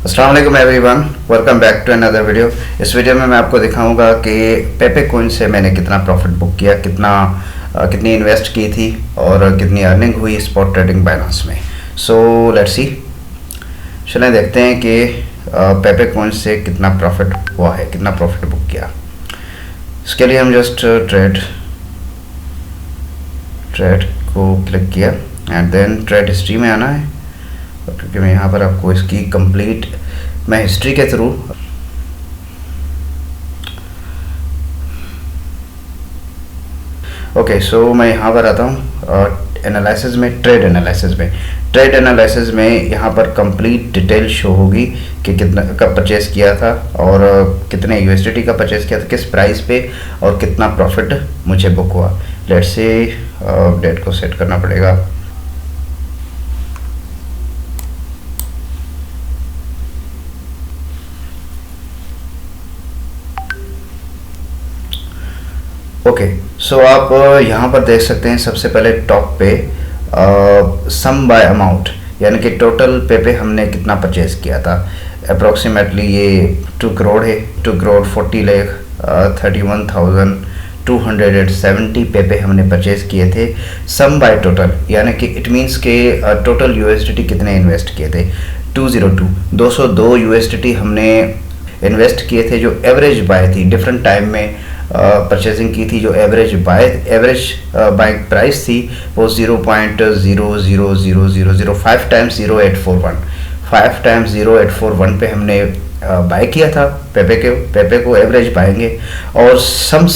अस्सलाम वालेकुम everyone, welcome back to another video. इस वीडियो में मैं आपको दिखाऊंगा कि पेपे कॉइन से मैंने कितना प्रॉफिट बुक किया, कितनी इन्वेस्ट की थी और कितनी अर्निंग हुई स्पॉट ट्रेडिंग बाइनेंस में। सो लेट्स सी, चलें देखते हैं कि पेपे कॉइन से कितना प्रॉफिट हुआ है, कितना प्रॉफिट बुक किया। इसके लिए हम जस्ट ट्रेड को क्लिक किया एंड देन ट्रेड हिस्ट्री में आना है, क्योंकि मैं यहाँ पर आपको इसकी कंप्लीट मैं हिस्ट्री के थ्रू सो मैं यहाँ पर आता हूँ एनालिसिस में, ट्रेड एनालिसिस में यहाँ पर कंप्लीट डिटेल शो होगी कि कितना कब परचेस किया था और कितने यूएसडीटी का परचेस किया था, किस प्राइस पे और कितना प्रॉफिट मुझे बुक हुआ। लेट्स से डेट को सेट करना पड़ेगा। सो आप यहाँ पर देख सकते हैं सबसे पहले टॉप पे सम बाय अमाउंट, यानी कि टोटल पे हमने कितना परचेज किया था। अप्रोक्सीमेटली ये 2 करोड़ है, 2 करोड़ 40 लाख 31,270 पे हमने परचेज किए थे। सम बाय टोटल यानी कि इट मीन्स के टोटल यूएसडीटी कितने इन्वेस्ट किए थे, 202 यूएसडीटी हमने इन्वेस्ट किए थे। जो एवरेज बाय थी डिफरेंट टाइम में परचेजिंग की थी, जो एवरेज बाइंग प्राइस थी वो 0.000005 टाइम्स 0841 पे हमने बाय किया था पेपे को एवरेज बाएंगे। और सम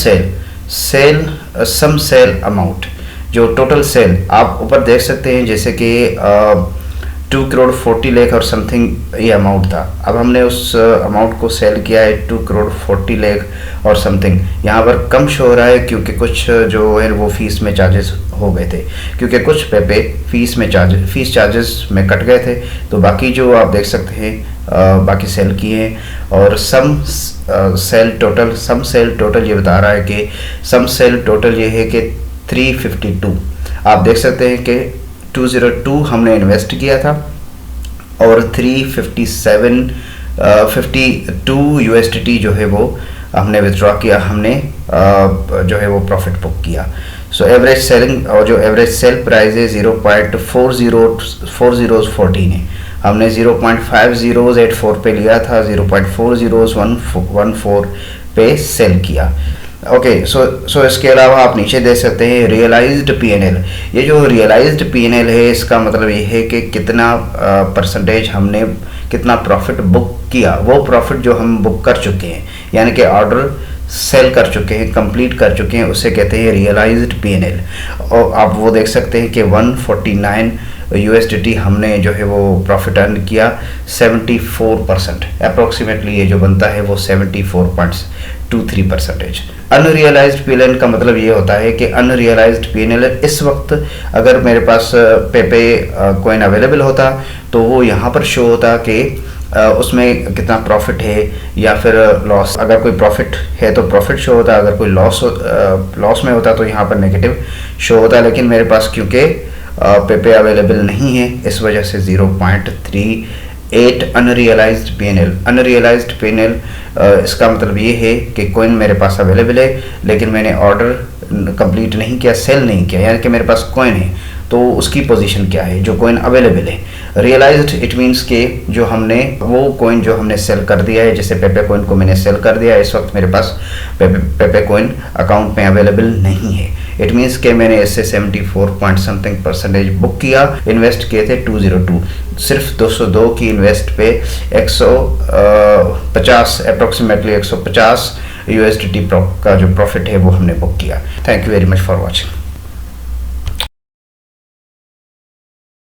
सेल अमाउंट, जो टोटल सेल आप ऊपर देख सकते हैं, जैसे कि 2 करोड़ 40 लाख और समथिंग ये अमाउंट था। अब हमने उस अमाउंट को सेल किया है 2 करोड़ 40 लाख और समथिंग। यहाँ पर कम शो हो रहा है क्योंकि कुछ जो है वो फीस में चार्जेस हो गए थे, क्योंकि कुछ पेपे फीस चार्जेस में कट गए थे। तो बाकी जो आप देख सकते हैं बाकी सेल किए हैं। और सम सेल टोटल ये बता रहा है कि सम सेल टोटल ये है कि 352। आप देख सकते हैं कि 202 हमने इन्वेस्ट किया था और 352 यूएसडीटी जो है वो हमने विथड्रॉ किया, हमने जो है वो प्रॉफिट बुक किया। सो एवरेज सेलिंग और जो एवरेज सेल प्राइस है 0.4014 है। हमने 0.5084 पे लिया था, 0.4014 पे सेल किया। सो इसके अलावा आप नीचे देख सकते हैं रियलाइज्ड पीएनएल। ये जो रियलाइज्ड पीएनएल है, इसका मतलब ये है कि कितना परसेंटेज हमने कितना प्रॉफिट बुक किया। वो प्रॉफिट जो हम बुक कर चुके हैं, यानी कि ऑर्डर सेल कर चुके हैं, कंप्लीट कर चुके हैं, उसे कहते हैं रियलाइज्ड पीएनएल। और आप वो देख सकते हैं कि 149 यूएसडीटी हमने जो है वो प्रॉफिट अर्न किया, 74%। अप्रोक्सीमेटली ये जो बनता है वो 74.23%। अनरियलाइज्ड पीएनएल का मतलब ये होता है कि अनरियलाइज्ड पीएनएल इस वक्त अगर मेरे पास पेपे कॉइन अवेलेबल होता तो वो यहाँ पर शो होता कि उसमें कितना प्रॉफिट है या फिर लॉस। अगर कोई प्रॉफिट है तो प्रॉफिट शो होता, अगर कोई लॉस में होता तो यहाँ पर नेगेटिव शो होता। लेकिन मेरे पास क्योंकि पेपे अवेलेबल नहीं है, इस वजह से 0.38 अनरियलाइज्ड पीएनएल। इसका मतलब ये है कि कॉइन मेरे पास अवेलेबल है लेकिन मैंने ऑर्डर कंप्लीट नहीं किया, सेल नहीं किया, यानी कि मेरे पास कॉइन है तो उसकी पोजीशन क्या है, जो कॉइन अवेलेबल है। रियलाइज्ड इट मीन्स के जो हमने वो कॉइन जो हमने सेल कर दिया है, जैसे पेपे कॉइन को मैंने सेल कर दिया, इस वक्त मेरे पास पेपे कॉइन अकाउंट में अवेलेबल नहीं है। इट मीन्स के मैंने इससे 74% बुक किया। इन्वेस्ट किए थे 202, सिर्फ 202 की इन्वेस्ट पे 150 अप्रोक्सीमेटली 150 यूएसडीटी का जो प्रॉफिट है वो हमने बुक किया। Thank you very much for watching.